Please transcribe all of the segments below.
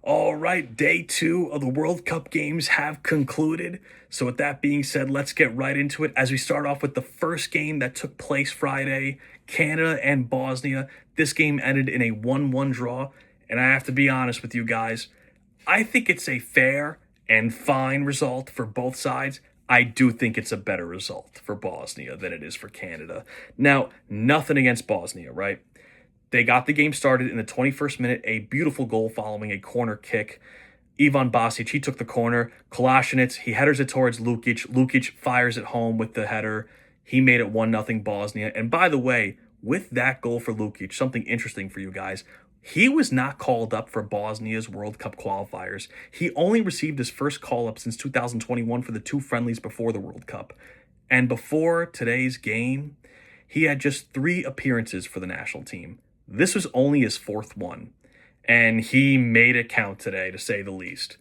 All right, day 2 of the World Cup games have concluded. So with that being said, let's get right into it as we start off with the first game that took place Friday, Canada and Bosnia. This game ended in a 1-1 draw, and I have to be honest with you guys, I think it's a fair and fine result for both sides. I do think it's a better result for Bosnia than it is for Canada. Now, nothing against Bosnia, right? They got the game started in the 21st minute, a beautiful goal following a corner kick. Ivan Basic, he took the corner. Kolasinac, he headers it towards Lukic. Lukic fires it home with the header. He made it 1-0 Bosnia. And by the way, with that goal for Lukic, something interesting for you guys, he was not called up for Bosnia's World Cup qualifiers. He only received his first call-up since 2021 for the 2 friendlies before the World Cup. And before today's game, he had just 3 appearances for the national team. This was only his 4th one, and he made it count today, to say the least.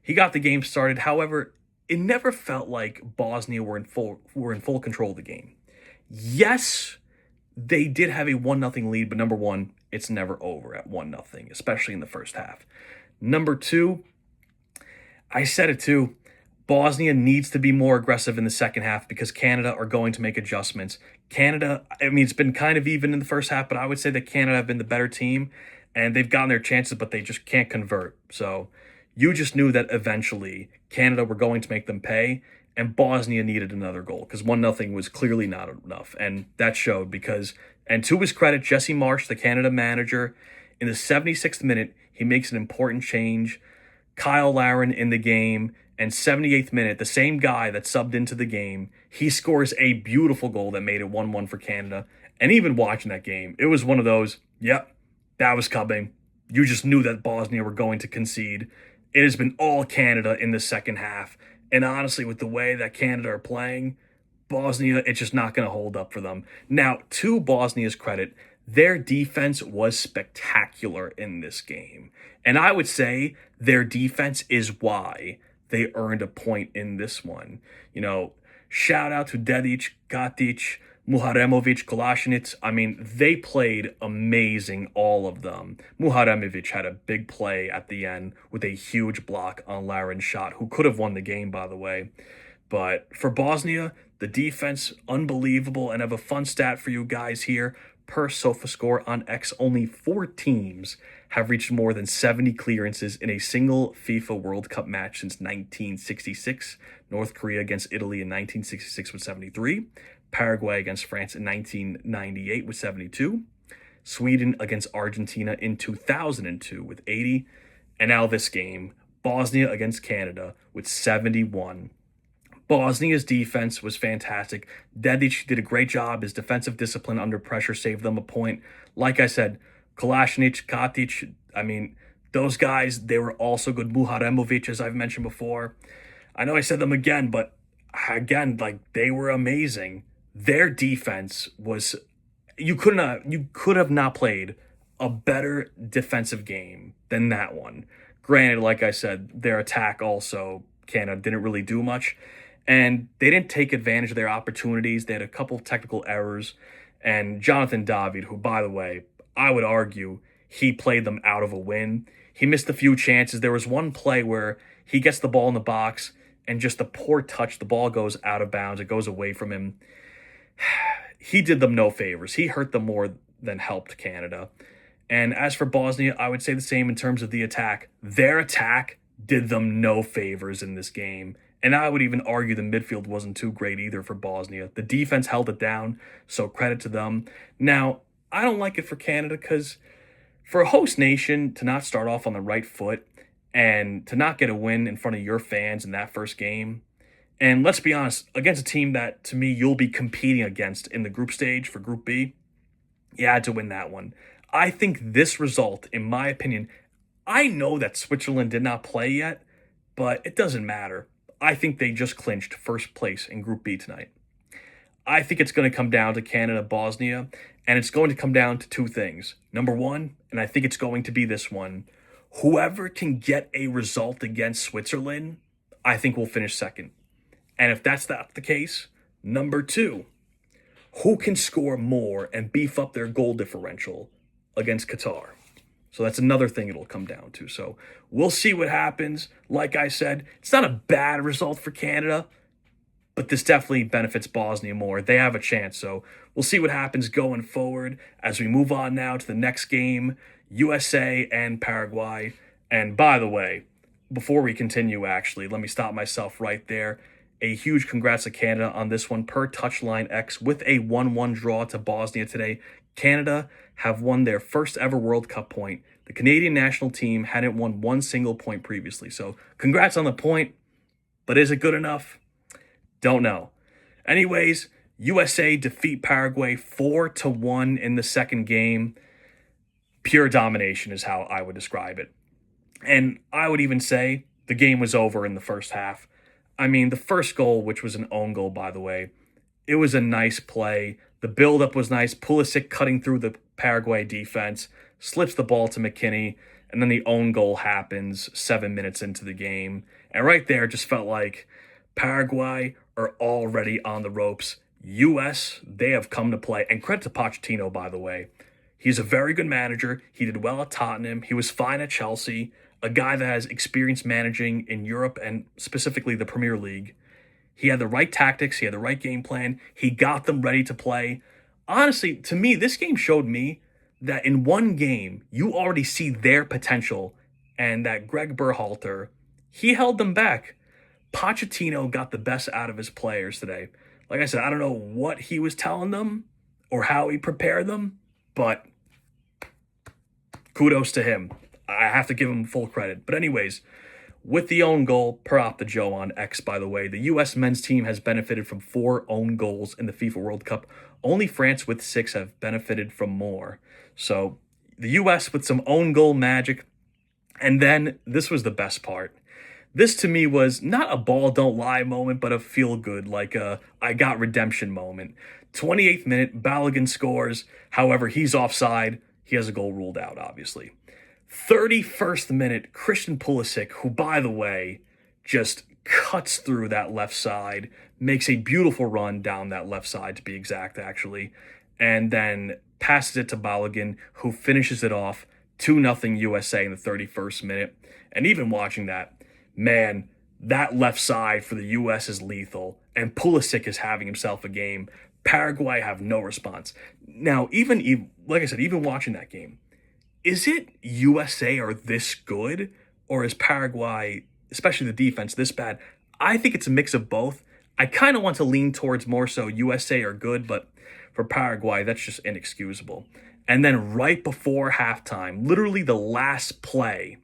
He got the game started. However, it never felt like Bosnia were in full control of the game. Yes, they did have a 1-0 lead, but number one, it's never over at 1-0, especially in the first half. Number two, I said it too, Bosnia needs to be more aggressive in the second half because Canada are going to make adjustments. Canada, I mean, it's been kind of even in the first half, but I would say that Canada have been the better team, and they've gotten their chances, but they just can't convert. So you just knew that eventually Canada were going to make them pay, and Bosnia needed another goal because 1-0 was clearly not enough, and that showed because, and to his credit, Jesse Marsch, the Canada manager, in the 76th minute, he makes an important change. Kyle Larin in the game, and 78th minute, the same guy that subbed into the game, he scores a beautiful goal that made it 1-1 for Canada. And even watching that game, it was one of those, yep, that was coming. You just knew that Bosnia were going to concede. It has been all Canada in the second half. And honestly, with the way that Canada are playing, Bosnia, it's just not going to hold up for them. Now, to Bosnia's credit, their defense was spectacular in this game. And I would say their defense is why they earned a point in this one. You know, shout out to Dedic, Gatic, Muharemovic, Kolasinac. I mean, they played amazing, all of them. Muharemovic had a big play at the end with a huge block on Larin's shot, who could have won the game, by the way. But for Bosnia, the defense, unbelievable. And I have a fun stat for you guys here. Per SofaScore on X, only 4 teams have reached more than 70 clearances in a single FIFA World Cup match since 1966. North Korea against Italy in 1966 with 73. Paraguay against France in 1998 with 72. Sweden against Argentina in 2002 with 80. And now this game, Bosnia against Canada with 71. Bosnia's defense was fantastic. Dedic did a great job. His defensive discipline under pressure saved them a point. Like I said, Kolasinac, Katic, I mean, those guys, they were also good. Muharemovic, as I've mentioned before. I know I said them again, but again, like, they were amazing. Their defense was, you could have not played a better defensive game than that one. Granted, like I said, their attack also, Canada didn't really do much. And they didn't take advantage of their opportunities. They had a couple of technical errors. And Jonathan David, who, by the way, I would argue he played them out of a win. He missed a few chances. There was one play where he gets the ball in the box and just a poor touch, the ball goes out of bounds. It goes away from him. He did them no favors. He hurt them more than helped Canada. And as for Bosnia, I would say the same in terms of the attack. Their attack did them no favors in this game. And I would even argue the midfield wasn't too great either for Bosnia. The defense held it down, so credit to them. Now, I don't like it for Canada because for a host nation to not start off on the right foot and to not get a win in front of your fans in that first game, and let's be honest, against a team that, to me, you'll be competing against in the group stage for Group B, you had to win that one. I think this result, in my opinion, I know that Switzerland did not play yet, but it doesn't matter. I think they just clinched first place in Group B tonight. I think it's going to come down to Canada-Bosnia, and it's going to come down to 2 things. Number one, and I think it's going to be this one, whoever can get a result against Switzerland, I think will finish second. And if that's not the case, number 2, who can score more and beef up their goal differential against Qatar? So that's another thing it'll come down to. So we'll see what happens. Like I said, it's not a bad result for Canada, but this definitely benefits Bosnia more. They have a chance. So we'll see what happens going forward as we move on now to the next game, USA and Paraguay. And by the way, before we continue, actually, let me stop myself right there. A huge congrats to Canada on this one per Touchline X with a 1-1 draw to Bosnia today. Canada have won their first ever World Cup point. The Canadian national team hadn't won one single point previously. So congrats on the point, but is it good enough? Don't know. Anyways, USA defeat Paraguay 4-1 in the second game. Pure domination is how I would describe it. And I would even say the game was over in the first half. I mean, the first goal, which was an own goal, by the way, it was a nice play. The buildup was nice. Pulisic cutting through the Paraguay defense, slips the ball to McKinney, and then the own goal happens 7 minutes into the game. And right there, it just felt like Paraguay are already on the ropes. US, they have come to play. And credit to Pochettino, by the way. He's a very good manager. He did well at Tottenham. He was fine at Chelsea. A guy that has experience managing in Europe and specifically the Premier League. He had the right tactics. He had the right game plan. He got them ready to play. Honestly, to me, this game showed me that in one game, you already see their potential, and that Greg Berhalter, he held them back. Pochettino got the best out of his players today. Like I said, I don't know what he was telling them or how he prepared them, but kudos to him. I have to give him full credit. But anyways, with the own goal, per Opta Joe on X, by the way, the U.S. men's team has benefited from 4 own goals in the FIFA World Cup. Only France with 6 have benefited from more. So the U.S. with some own goal magic. And then this was the best part. This to me was not a ball don't lie moment, but a feel good, like a I got redemption moment. 28th minute, Balogun scores. However, he's offside. He has a goal ruled out, obviously. 31st minute, Christian Pulisic, who, by the way, just cuts through that left side, makes a beautiful run down that left side, to be exact, actually, and then passes it to Balogun, who finishes it off 2-0 USA in the 31st minute. And even watching that, man, that left side for the U.S. is lethal, and Pulisic is having himself a game. Paraguay have no response. Now, even like I said, even watching that game, is it USA are this good, or is Paraguay, especially the defense, this bad? I think it's a mix of both. I kind of want to lean towards more so USA are good, but for Paraguay, that's just inexcusable. And then right before halftime, literally the last play,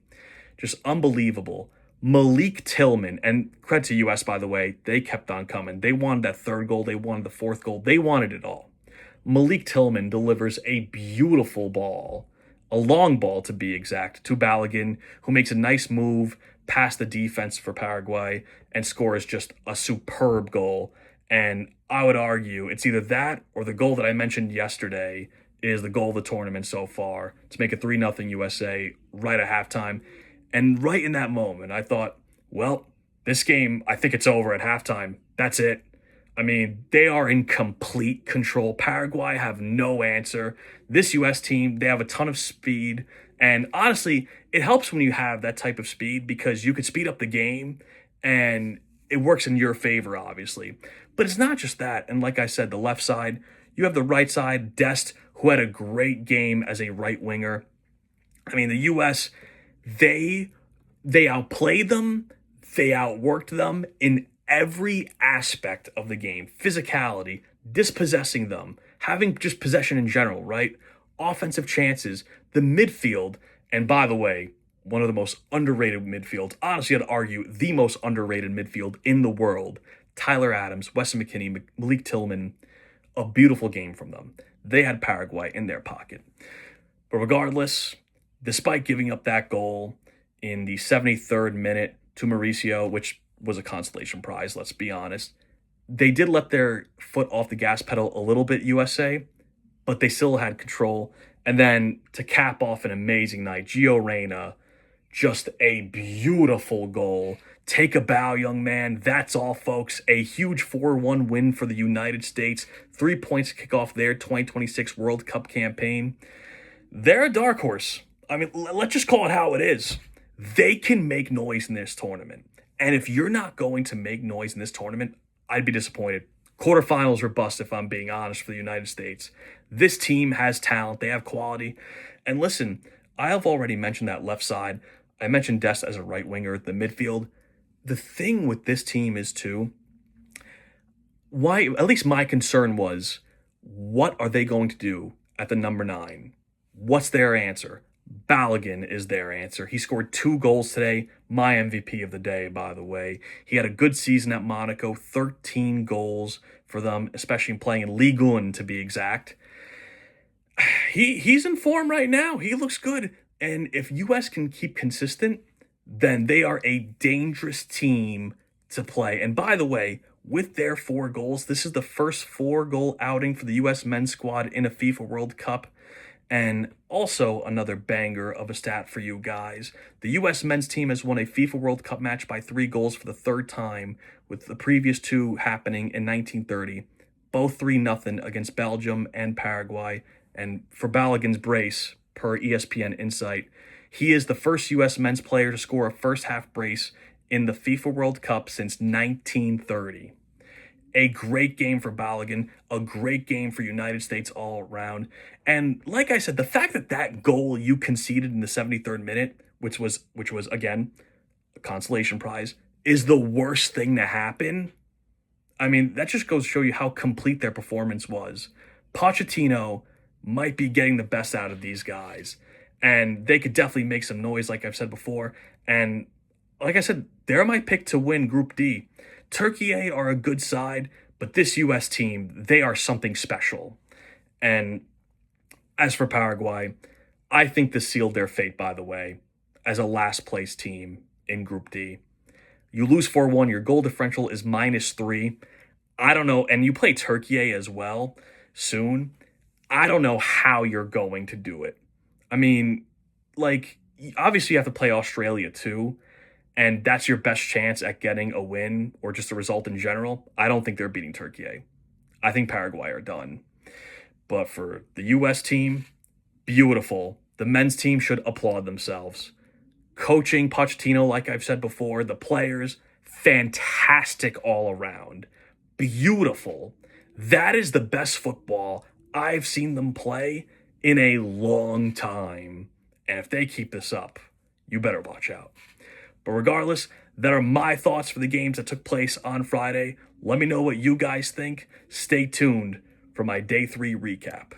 just unbelievable. Malik Tillman, and credit to US, by the way, they kept on coming. They wanted that third goal. They wanted the fourth goal. They wanted it all. Malik Tillman delivers a beautiful ball, a long ball to be exact, to Balogun, who makes a nice move past the defense for Paraguay and scores just a superb goal. And I would argue it's either that or the goal that I mentioned yesterday is the goal of the tournament so far to make it 3-0 USA right at halftime. And right in that moment, I thought, well, this game, I think it's over at halftime. That's it. I mean, they are in complete control. Paraguay have no answer. This U.S. team, they have a ton of speed. And honestly, it helps when you have that type of speed because you could speed up the game and it works in your favor, obviously. But it's not just that. And like I said, the left side, you have the right side, Dest, who had a great game as a right winger. I mean, the U.S., they outplayed them. They outworked them in every aspect of the game. Physicality, dispossessing them, having just possession in general, right? Offensive chances, the midfield, and by the way, one of the most underrated midfields, honestly, I'd argue the most underrated midfield in the world. Tyler Adams, Weston McKennie, Malik Tillman, a beautiful game from them. They had Paraguay in their pocket. But regardless, despite giving up that goal in the 73rd minute to Mauricio, which was a consolation prize, let's be honest, they did let their foot off the gas pedal a little bit, USA, but they still had control. And then to cap off an amazing night, Gio Reyna, just a beautiful goal. Take a bow, young man. That's all, folks. A huge 4-1 win for the United States. 3 points to kick off their 2026 World Cup campaign. They're a dark horse. I mean, let's just call it how it is. They can make noise in this tournament. And if you're not going to make noise in this tournament, I'd be disappointed. Quarterfinals are bust, if I'm being honest, for the United States. This team has talent. They have quality. And listen, I have already mentioned that left side. I mentioned Dest as a right winger, the midfield. The thing with this team is, too, why, at least my concern was, what are they going to do at the number 9? What's their answer? Balogun is their answer. He scored 2 goals today. My MVP of the day, by the way. He had a good season at Monaco, 13 goals for them, especially playing in Ligue 1 to be exact. He's in form right now. He looks good. And if US can keep consistent, then they are a dangerous team to play. And by the way, with their 4 goals, this is the first 4-goal outing for the US men's squad in a FIFA World Cup. And also another banger of a stat for you guys. The US men's team has won a FIFA World Cup match by 3 goals for the 3rd time, with the previous 2 happening in 1930. Both 3-0 against Belgium and Paraguay. And for Balogun's brace, per ESPN Insight, he is the first US men's player to score a first-half brace in the FIFA World Cup since 1930. A great game for Balogun, a great game for United States all around. And like I said, the fact that that goal you conceded in the 73rd minute, which was again, a consolation prize, is the worst thing to happen. I mean, that just goes to show you how complete their performance was. Pochettino might be getting the best out of these guys. And they could definitely make some noise, like I've said before. And like I said, they're my pick to win Group D. Turkey are a good side, but this U.S. team, they are something special. And as for Paraguay, I think this sealed their fate, by the way, as a last-place team in Group D. You lose 4-1, your goal differential is -3. I don't know, and you play Turkey as well soon. I don't know how you're going to do it. I mean, like, obviously you have to play Australia too, and that's your best chance at getting a win or just a result in general. I don't think they're beating Turkey. I think Paraguay are done. But for the U.S. team, beautiful. The men's team should applaud themselves. Coaching Pochettino, like I've said before, the players, fantastic all around. Beautiful. That is the best football I've seen them play in a long time. And if they keep this up, you better watch out. But regardless, that are my thoughts for the games that took place on Friday. Let me know what you guys think. Stay tuned for my Day 3 recap.